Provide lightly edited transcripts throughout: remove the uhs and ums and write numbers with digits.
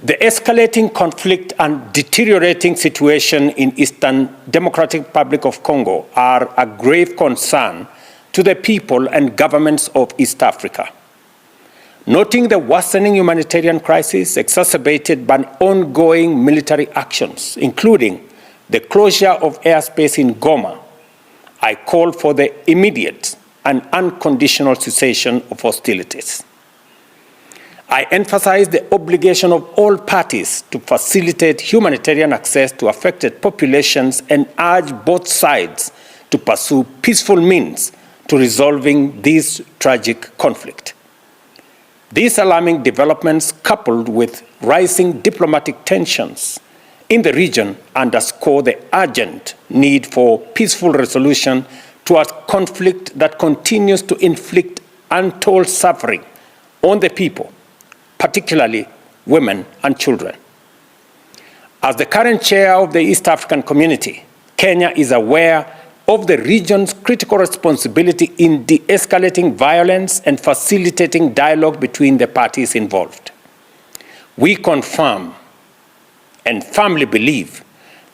The escalating conflict and deteriorating situation in Eastern Democratic Republic of Congo are a grave concern to the people and governments of East Africa. Noting the worsening humanitarian crisis exacerbated by ongoing military actions, including the closure of airspace in Goma, I call for the immediate and unconditional cessation of hostilities. I emphasize the obligation of all parties to facilitate humanitarian access to affected populations and urge both sides to pursue peaceful means to resolving this tragic conflict. These alarming developments, coupled with rising diplomatic tensions in the region, underscore the urgent need for peaceful resolution to a conflict that continues to inflict untold suffering on the people, particularly women and children. As the current chair of the East African Community, Kenya is aware of the region's critical responsibility in de-escalating violence and facilitating dialogue between the parties involved. We confirm and firmly believe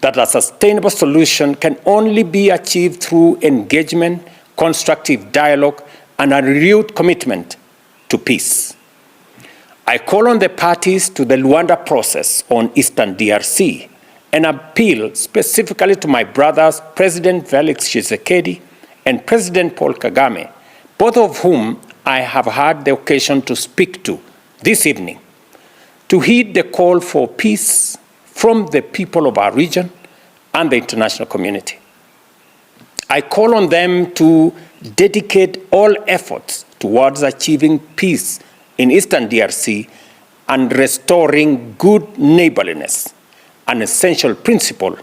that a sustainable solution can only be achieved through engagement, constructive dialogue, and a renewed commitment to peace. I call on the parties to the RWANDA process on Eastern DRC and appeal specifically to my brothers, President Felix Tshisekedi and President Paul Kagame, both of whom I have had the occasion to speak to this evening, to heed the call for peace from the people of our region and the international community. I call on them to dedicate all efforts towards achieving peace in Eastern DRC and restoring good neighborliness, an essential principle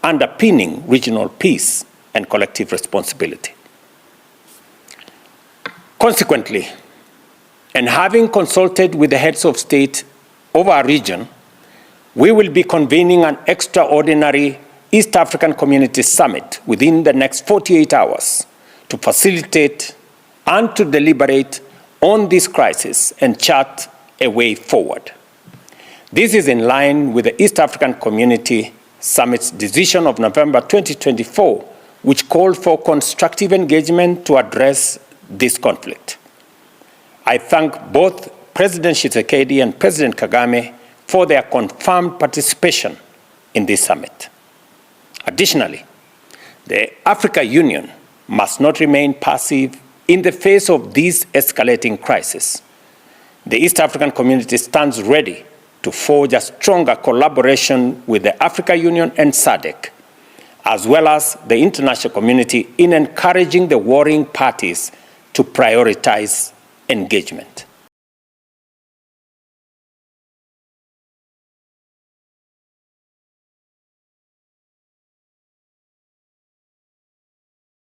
underpinning regional peace and collective responsibility. Consequently, and having consulted with the heads of state of our region, we will be convening an extraordinary East African Community Summit within the next 48 hours to facilitate and to deliberate on this crisis and chart a way forward. This is in line with the East African Community Summit's decision of November 2024, which called for constructive engagement to address this conflict. I thank both President Tshisekedi and President Kagame for their confirmed participation in this summit. Additionally, the African Union must not remain passive in the face of this escalating crisis. The East African Community stands ready to forge a stronger collaboration with the African Union and SADC, as well as the international community in encouraging the warring parties to prioritize engagement.